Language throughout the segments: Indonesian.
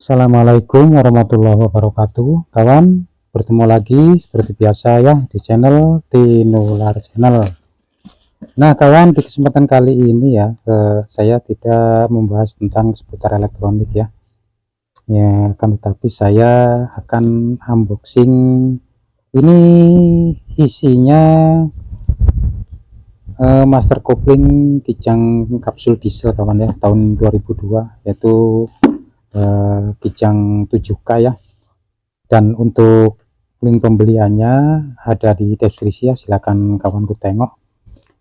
Assalamualaikum warahmatullahi wabarakatuh. Kawan, bertemu lagi seperti biasa ya di channel Tinular Channel. Nah kawan, di kesempatan kali ini ya saya tidak membahas tentang seputar elektronik ya, kan tetapi saya akan unboxing. Ini isinya master kopling kijang kapsul diesel kawan ya, tahun 2002, yaitu kijang 7K ya. Dan untuk link pembeliannya ada di deskripsi ya, silakan kawanku tengok.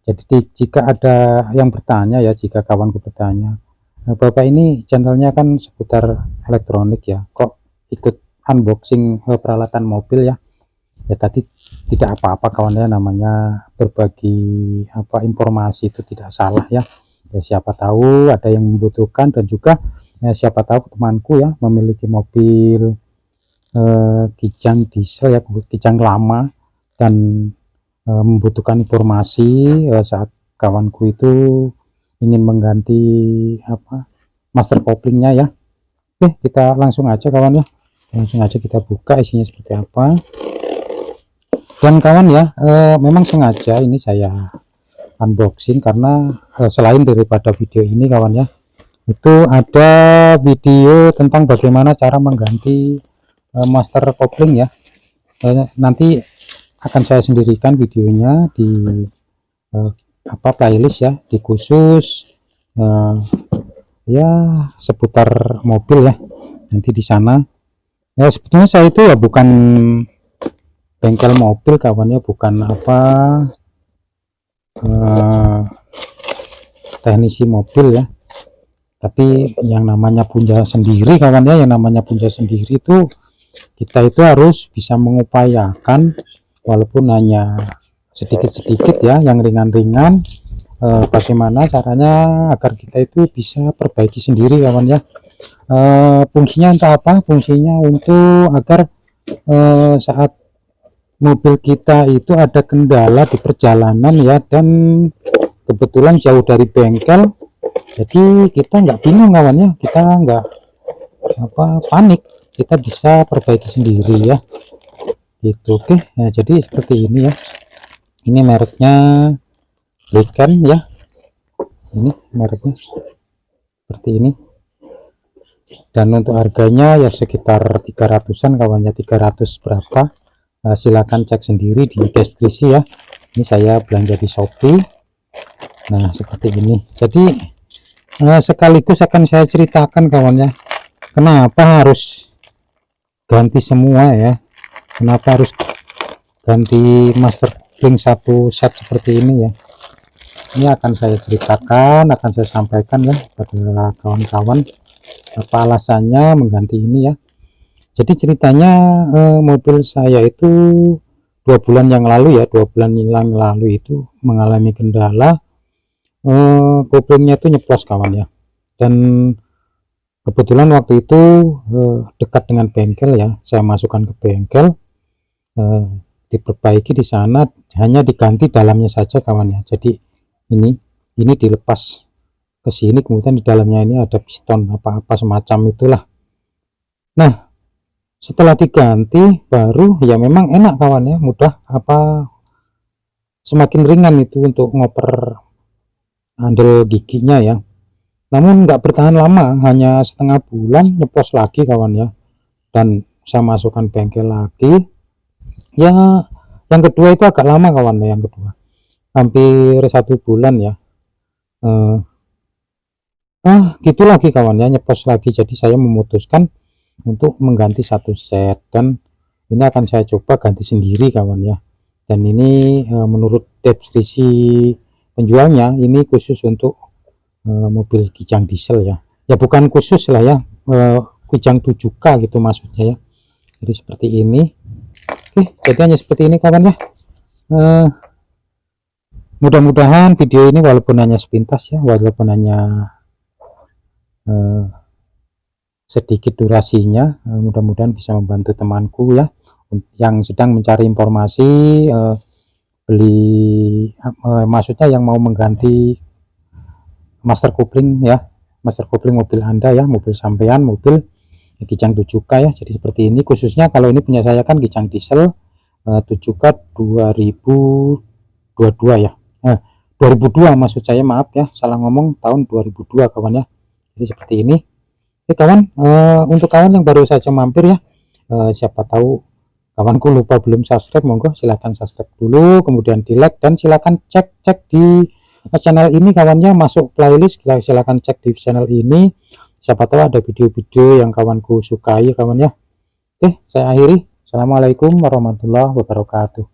Jadi jika ada yang bertanya ya, jika kawanku bertanya, Bapak ini channelnya kan seputar elektronik ya, kok ikut unboxing peralatan mobil ya? Ya tadi tidak apa-apa kawan ya, namanya berbagi informasi itu tidak salah ya. Ya siapa tahu ada yang membutuhkan, dan juga ya, siapa tahu temanku ya memiliki mobil kijang diesel ya, kijang lama, dan membutuhkan informasi saat kawanku itu ingin mengganti master koplingnya ya. Oke, kita langsung aja kawan ya, langsung aja kita buka isinya seperti apa. Dan kawan ya, memang sengaja ini saya unboxing karena selain daripada video ini kawan ya, itu ada video tentang bagaimana cara mengganti master kopling ya. Nanti akan saya sendirikan videonya di playlist ya, di khusus ya seputar mobil ya. Nanti di sana ya, sebetulnya saya itu ya bukan bengkel mobil kawan ya, bukan teknisi mobil ya, tapi yang namanya punya sendiri kawan ya, yang namanya punya sendiri itu kita itu harus bisa mengupayakan walaupun hanya sedikit-sedikit ya, yang ringan-ringan, bagaimana caranya agar kita itu bisa perbaiki sendiri kawan ya. Fungsinya untuk apa? Fungsinya untuk agar saat mobil kita itu ada kendala di perjalanan ya, dan kebetulan jauh dari bengkel, jadi kita nggak bingung kawan ya, kita nggak panik, kita bisa perbaiki sendiri ya gitu. Oke ya, jadi seperti ini ya, ini mereknya Beacon ya, ini mereknya seperti ini, dan untuk harganya ya sekitar 300-an kawan ya, 300 berapa, silakan cek sendiri di deskripsi ya. Ini saya belanja di Shopee. Nah seperti ini. Jadi sekaligus akan saya ceritakan kawan ya, kenapa harus ganti semua ya, kenapa harus ganti master kopling satu set seperti ini ya. Ini akan saya ceritakan, akan saya sampaikan ya pada kawan-kawan apa alasannya mengganti ini ya. Jadi ceritanya mobil saya itu 2 bulan yang lalu ya, 2 bulan yang lalu itu mengalami kendala, koplingnya itu nyeplos kawan ya. Dan kebetulan waktu itu dekat dengan bengkel ya, saya masukkan ke bengkel, diperbaiki di sana, hanya diganti dalamnya saja kawan ya. Jadi ini dilepas ke sini, kemudian di dalamnya ini ada piston apa-apa semacam itulah. Nah setelah diganti baru ya memang enak kawan ya, mudah semakin ringan itu untuk ngoper handle giginya ya. Namun nggak bertahan lama, hanya setengah bulan nyeplos lagi kawan ya, dan saya masukkan bengkel lagi ya. Yang kedua itu agak lama kawan ya, yang kedua hampir 1 bulan ya, gitu lagi kawan ya, nyeplos lagi. Jadi saya memutuskan untuk mengganti satu set, dan ini akan saya coba ganti sendiri kawan ya. Dan ini menurut deskripsi penjualnya ini khusus untuk mobil kijang diesel ya, ya bukan khusus lah ya, kijang 7K gitu maksudnya ya. Jadi seperti ini. Oke, jadi hanya seperti ini kawan ya. Mudah-mudahan video ini walaupun hanya sepintas ya, walaupun hanya sedikit durasinya, mudah-mudahan bisa membantu temanku ya yang sedang mencari informasi beli maksudnya yang mau mengganti master kopling ya, master kopling mobil Anda ya, mobil sampean, mobil Kijang 7K ya. Jadi seperti ini, khususnya kalau ini punya saya kan Kijang diesel 7K 2022 ya, 2002 maksud saya, maaf ya, salah ngomong, tahun 2002 kawan ya. Jadi seperti ini. Oke kawan, untuk kawan yang baru saja mampir ya, siapa tahu kawanku lupa belum subscribe, monggo silahkan subscribe dulu, kemudian di like, dan silahkan cek di channel ini kawannya, masuk playlist, silahkan cek di channel ini, siapa tahu ada video-video yang kawanku sukai kawan ya. Oke, saya akhiri. Assalamualaikum warahmatullahi wabarakatuh.